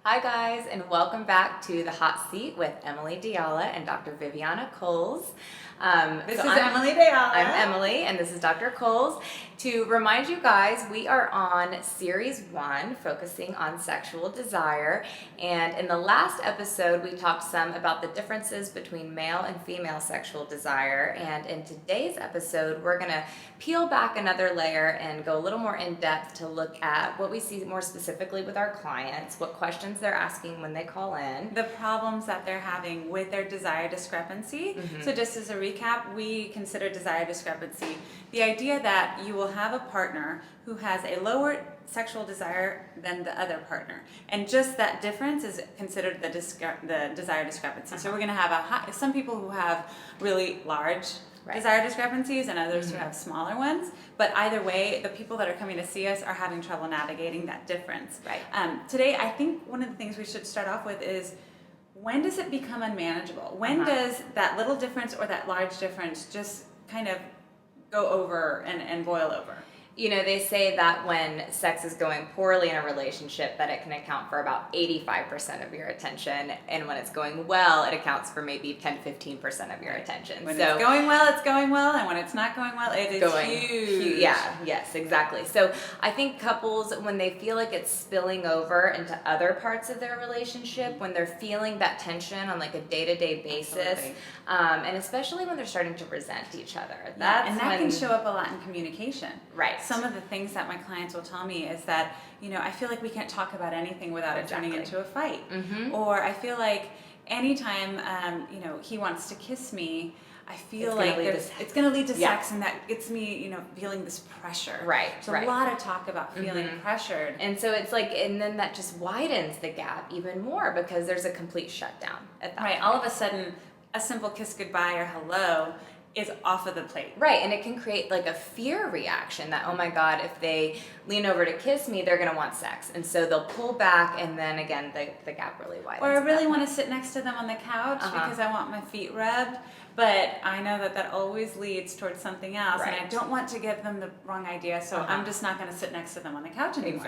Hi guys, and welcome back to the Hot Seat with Emily DeAyala and Dr. Viviana Coles. This is Emily DeAyala. I'm Emily, and this is Dr. Coles. To remind you guys, we are on Series 1, focusing on sexual desire. And in the last episode, we talked some about the differences between male and female sexual desire. And in today's episode, we're going to peel back another layer and go a little more in depth to look at what we see more specifically with our clients, what questions they're asking when they call in, the problems that they're having with their desire discrepancy. So just as a recap, we consider desire discrepancy the idea that you will have a partner who has a lower sexual desire than the other partner, and just that difference is considered the desire discrepancy. So we're going to have some people who have really large desire discrepancies and others who have smaller ones, but either way, the people that are coming to see us are having trouble navigating that difference. Today, I think one of the things we should start off with is, when does it become unmanageable? When does that little difference or that large difference just kind of go over and boil over? You know, they say that when sex is going poorly in a relationship, that it can account for about 85% of your attention, and when it's going well, it accounts for maybe 10-15% of your attention. When it's going well, it's going well, and when it's not going well, it is huge. Yeah, yes, exactly. So I think couples, when they feel like it's spilling over into other parts of their relationship, when they're feeling that tension on like a day-to-day basis, and especially when they're starting to resent each other, and that can show up a lot in communication. Right. Some of the things that my clients will tell me is that, you know, I feel like we can't talk about anything without it turning into a fight. Or I feel like anytime, you know, he wants to kiss me, I feel like it's going to lead to sex, and that gets me, you know, feeling this pressure. So a lot of talk about feeling pressured. And so it's like, and then that just widens the gap even more because there's a complete shutdown at that point. All of a sudden, a simple kiss goodbye or hello is off of the plate. And it can create like a fear reaction that, oh my God, if they lean over to kiss me, they're gonna want sex. And so they'll pull back, and then again, the gap really widens. Or I really want to sit next to them on the couch because I want my feet rubbed, but I know that that always leads towards something else, and I don't want to give them the wrong idea, so I'm just not gonna sit next to them on the couch anymore.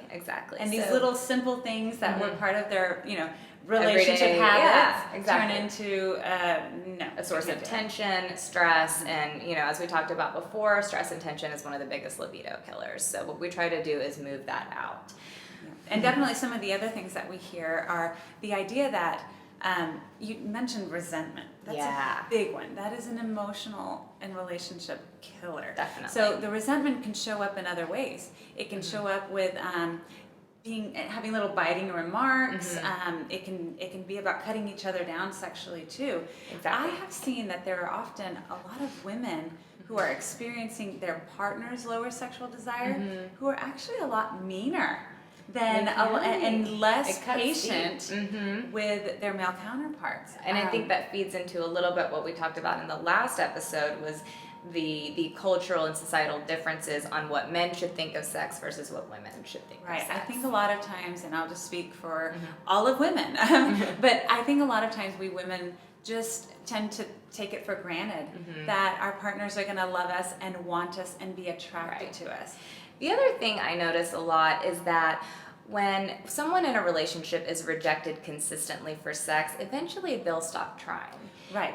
Exactly. And these little simple things that were part of their, you know, relationship habits turn into a source of tension, stress, and, you know, as we talked about before, stress and tension is one of the biggest libido killers. So what we try to do is move that out. And definitely some of the other things that we hear are the idea that you mentioned resentment. That's a big one. That is an emotional and relationship killer. Definitely. So the resentment can show up in other ways. It can show up with having little biting remarks. It can be about cutting each other down sexually too. I have seen that there are often a lot of women who are experiencing their partner's lower sexual desire who are actually a lot meaner than and less patient with their male counterparts. And I think that feeds into a little bit what we talked about in the last episode, was the cultural and societal differences on what men should think of sex versus what women should think of sex. I think a lot of times, and I'll just speak for all of women, but I think a lot of times we women just tend to take it for granted that our partners are going to love us and want us and be attracted to us. The other thing I notice a lot is that when someone in a relationship is rejected consistently for sex, eventually they'll stop trying.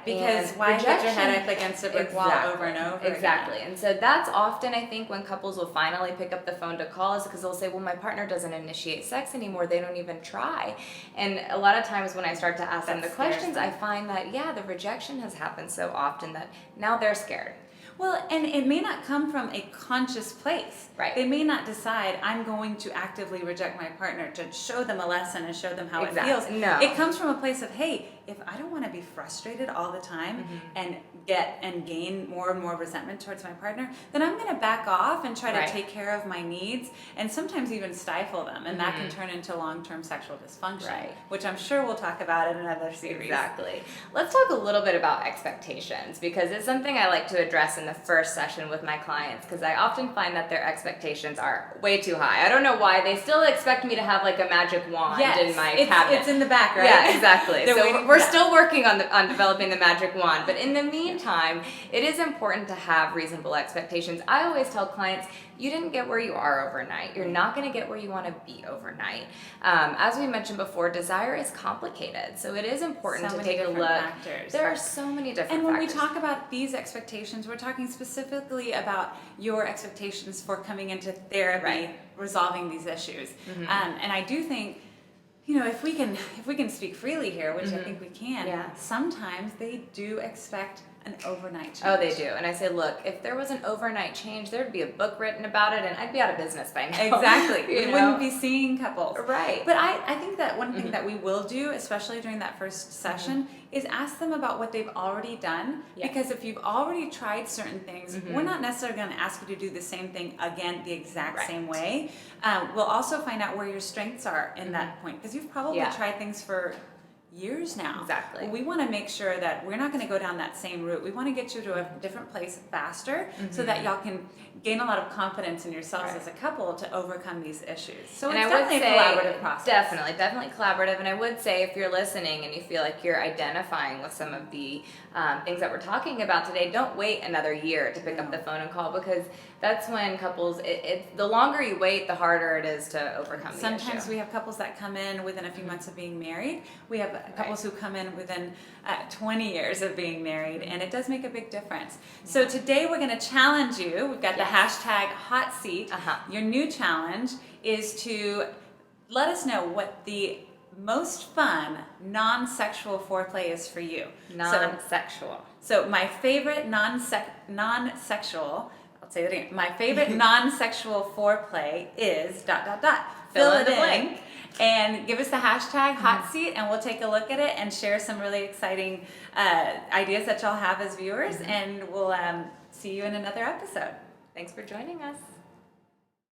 Because why hit your head up against a brick wall over and over again? And so that's often, I think, when couples will finally pick up the phone to call us, because they'll say, well, my partner doesn't initiate sex anymore. They don't even try. And a lot of times when I start to ask them the questions, I find that, the rejection has happened so often that now they're scared. Well, and it may not come from a conscious place. They may not decide, I'm going to actively reject my partner to show them a lesson and show them how it feels. No. It comes from a place of, hey, if I don't want to be frustrated all the time and gain more and more resentment towards my partner, then I'm going to back off and try to take care of my needs, and sometimes even stifle them, and that can turn into long-term sexual dysfunction, which I'm sure we'll talk about in another series. Exactly. Let's talk a little bit about expectations, because it's something I like to address in the first session with my clients, because I often find that their expectations are way too high. I don't know why. They still expect me to have like a magic wand in my cabinet. It's in the back, right? Yeah, exactly. They're waiting we're still working on developing the magic wand. But in the meantime, it is important to have reasonable expectations. I always tell clients, you didn't get where you are overnight. You're not going to get where you want to be overnight. As we mentioned before, desire is complicated, so it is important to take a look. Factors. There are so many different And when factors. we talk about these expectations, we're talking specifically about your expectations for coming into therapy, resolving these issues. And I do think, if we can speak freely here, which I think we can, sometimes they do expect an overnight change. Oh, they do. And I say, look, if there was an overnight change, there'd be a book written about it and I'd be out of business by now. Exactly. We wouldn't be seeing couples. Right. But I think that one thing that we will do, especially during that first session, is ask them about what they've already done. Yeah. Because if you've already tried certain things, we're not necessarily going to ask you to do the same thing again the exact same way. We'll also find out where your strengths are in that point. Because you've probably tried things for years now. Exactly. We want to make sure that we're not going to go down that same route. We want to get you to a different place faster so that y'all can gain a lot of confidence in yourselves as a couple to overcome these issues. So it's definitely a collaborative process. Definitely collaborative. And I would say if you're listening and you feel like you're identifying with some of the things that we're talking about today, don't wait another year to pick up the phone and call, because that's when couples, the longer you wait, the harder it is to overcome the issue. Sometimes we have couples that come in within a few months of being married. We have couples who come in within 20 years of being married, and it does make a big difference. So today we're going to challenge you. We've got the hashtag hot seat. Your new challenge is to let us know what the most fun non-sexual foreplay is for you. Non-sexual. So my favorite non-sexual, I'll say that again. My favorite non-sexual foreplay is ... Fill in the blank. And give us the hashtag hot seat, and we'll take a look at it and share some really exciting ideas that y'all have as viewers. And we'll see you in another episode. Thanks for joining us.